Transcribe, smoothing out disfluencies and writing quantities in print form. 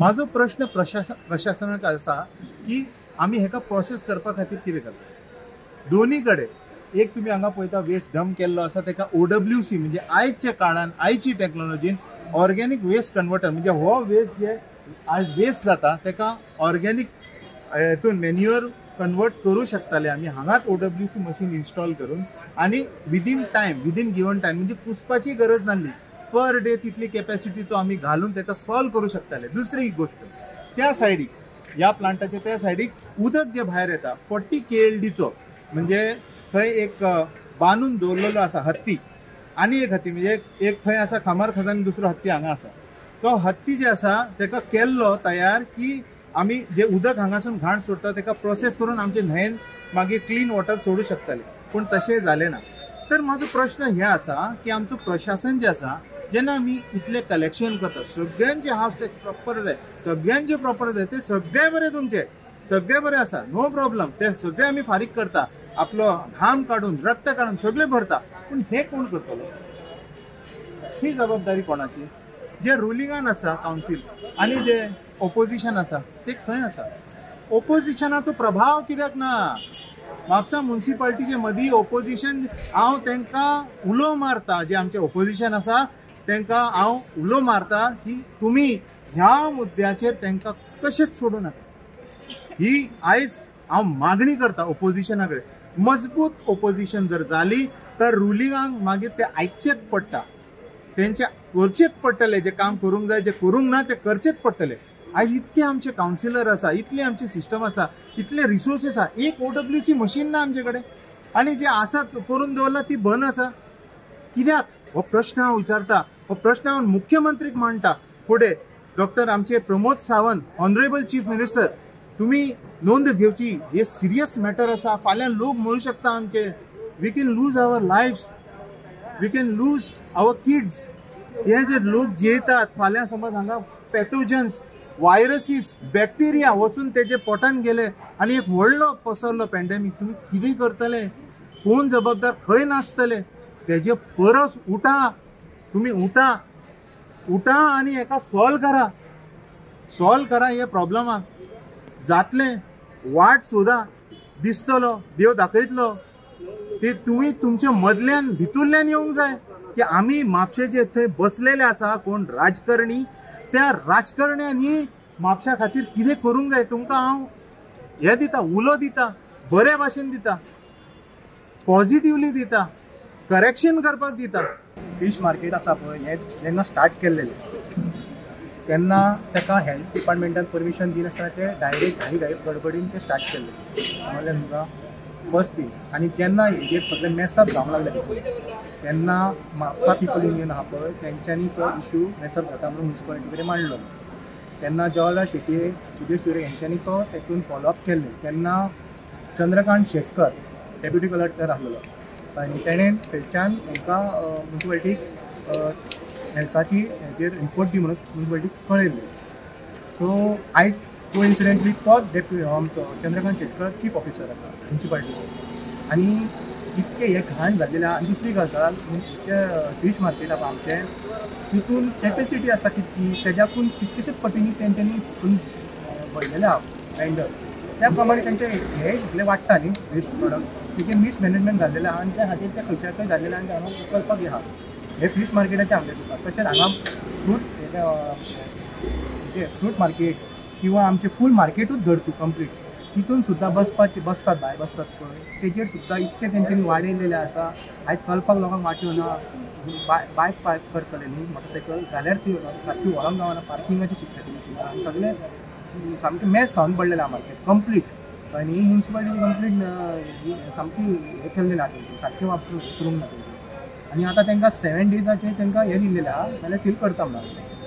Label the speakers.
Speaker 1: माझो प्रश्न प्रशासनाक असा की आम्ही हेका प्रोसेस करपा खातीर कितें करता दोन्ही कडे एक तुम्ही हांगा पळयता वेस्ट डंप केल्लो आसा तेका OWC म्हणजे आयच्या काळान आयची टेक्नॉलॉजीन ऑर्गेनिक वेस्ट कन्वर्टर म्हणजे हो वेस्ट जे आज वेस्ट जाता तेका ऑर्गेनिक हेतून मॅन्युअर कन्वर्ट करू शकताले आम्ही हांगाच OWC मशीन इन्स्टॉल करून आणि विदीन गिवन टाइम म्हणजे पुसपाची गरज नासली पर डे तितली कॅपॅसिटीचो आम्ही घालून तेका सॉल्व करू शकताले। दुसरी गोष्ट त्या सायडीक या प्लांटाच्या त्या सायडीक उदक जे भायर येता 40 KLDचो म्हणजे थंय एक बांदून दवरलेलो आसा हत्ती आणि एक हत्ती म्हणजे एक थंय आसा खामार खजान दुसरो हत्ती हांगा आसा तो हत्ती जे आसा तेका केल्लो तयार की आम्ही जे उदक हांगासून घाण सोडटा तेका प्रोसेस करून आमचे न्हंयेन मागीर क्लीन वॉटर सोडू शकताले पूण तशें जालें ना। तर माझो प्रश्न हे आसा की आमचो प्रशासन जे आसा जेन्ना आमी इतले कलेक्शन करता सगळ्यांचे हाऊस टॅक्स प्रॉपर जाय सगळ्यांचे प्रॉपर जाय ते सगळे बरे तुमचे सगळे बरे आसा नो प्रॉब्लम ते सगळे आमी फारीक करता आपलो घाम काढून रक्त काढून सगळे भरता पूण हे कोण करतलो ही जबाबदारी कोणाची जे रुलिंगान आसा काउन्सिल आणि जे ऑपोजिशन आसा ते खंय आसा ऑपोजिशनाचो प्रभाव कित्याक ना म्हापसा म्युनिसिपालिटीचे मदीं ऑपोजिशन हांव तांकां उलो मारता जे आमचे ऑपोजिशन आसा तांकां हांव उलो मारता की तुमी ह्या मुद्द्याचेर तांकां कशेंच सोडू नाका ही आयज हांव मागणी करता ऑपोजिशना कडेन मजबूत ऑपोजिशन जर जाली तर रुलिंगांक मागीर ते आयकचेच पडटा तेंचे करचेच पडटले जे काम करूंक जाय जे करूंक ना ते करचेच पडटले। आज इतके आमचे काउन्सिलर आसा इतले आमचे सिस्टम आसा इतले रिसोर्सीस आसा एक OWC मशीन ना आमचे कडेन आणि जे आसा करून दवरला ती बंद आसा कित्याक हो प्रश्न हांव विचारता हो प्रश्न हांव मुख्यमंत्रीक मांडटा फुडें डॉक्टर आमचे Pramod Sawant honourable chief minister तुम्ही नोंद घेवची हे सिरियस मॅटर आसा फाल्यां लोक मरू शकता आमचे we can lose our lives we can lose our kids हे जे लोक जियेतात फाल्यां समज हांगा पॅथोजन्स व्हायरसीस बॅक्टेरिया वचून तेजे पोटान गेले आणि एक व्हडलो पसरलो पॅन्डेमीक तुम्ही कितें करतले कोण जबाबदार खंय नासतले तेजे परस उठा तुम्ही उठा आणि एका सॉल्व करा हे प्रॉब्लमाक जातले वाट सोदा दिसतलो देव दाखयतलो ते तुम्ही तुमच्या मदल्यान भितरल्यान येवंक जाय की आम्ही म्हापशे जे थंय बसलेले आसा कोण राजकारणी त्या राजकारण्यांनी म्हापशा खातीर कितें करूंक जाय तुमकां हांव हे दिता उलो दिता बरे भाशेन दिता पॉझिटिव्हली दिता करेक्शन करपाक दिता।
Speaker 2: फिश मार्केट आसा पळय हे जेन्ना स्टार्ट केल्लेले तेन्ना ताका हेल्थ डिपार्टमेंटान परमिशन दिनासतना ते डायरेक्ट घाई गडबडीन ते स्टार्ट केल्ले म्हणल्यार तुमकां फस्ट थींग आणि जेन्ना हेजेर सगळे मेसअप जावंक लागले तेन्ना म्हापसा पीपल युनियन आहा पळय तेंच्यांनी तो इशू मेसअप जाता म्हणून म्युनिसिपालिटी कडेन मांडलो तेन्ना जवाहरलाल शेट्ये सुदेश तुरे हेंच्यांनी तो तेतून फॉलोअप केल्ले तेन्ना चंद्रकांत शेटकर डेप्युटी कलेक्टर आसलेलो आणि तेणें थंयच्यान हांकां म्युनिसिपालिटीक हेल्थाची हेजेर रिपोर्ट दी म्हणून म्युनिसिपालिटीक कळयल्लें सो आयज कोइन्सिडेंटली तो आमचो चंद्रकांत शेटकर चीफ ऑफिसर आसा म्युनिसिपालिटीचो आणि इतके हे घाण जाल्लेले आहा। आनी दुसरी गजाल फिश मार्केट आसा आमचें तितून कॅपेसिटी आसा कितकी तेज्याकून कितकेशेच पटींनी तेंच्यांनी तितून भरलेले आहा वेंडर्स त्या प्रमाणे तेंचे हे इतले वाडटा न्ही वेस्ट प्रॉडक्ट तिचे मिसमॅनेजमेंट जाल्लेले आहा आनी त्या खातीर ते खंयच्या खंय जाल्लेले आनी हांगा करपाक आहा हे फिश मार्केटाचे आमचे तुका तशेंच हांगा फ्रूट मार्केट किंवा आमचे फूल मार्केटूच धर तूं कंप्लीट तितून सुद्दां बसतात पळय तेजेर सुद्दां इतके तेंच्यांनी वाडयलेले आसा आयज चलपाक लोकांक वाट्यो ना बायक पार्क करतले न्ही मोटरसायकल जाल्यार ती सारकी व्हरोंक गावना पार्किंगाची सिच्युएशन आनी सगळे सामकें मॅस जावन पडलेलें आहा मार्केट कंप्लीट आनी म्युनिसिपालिटी कंप्लीट सामकी हें केल्लें ना तेंची सारकें वापरून करूंक ना तेंची आनी आतां तांकां 7 डेजाचें तांकां हें दिल्लेलें आहा नाल्यार सील करता म्हणून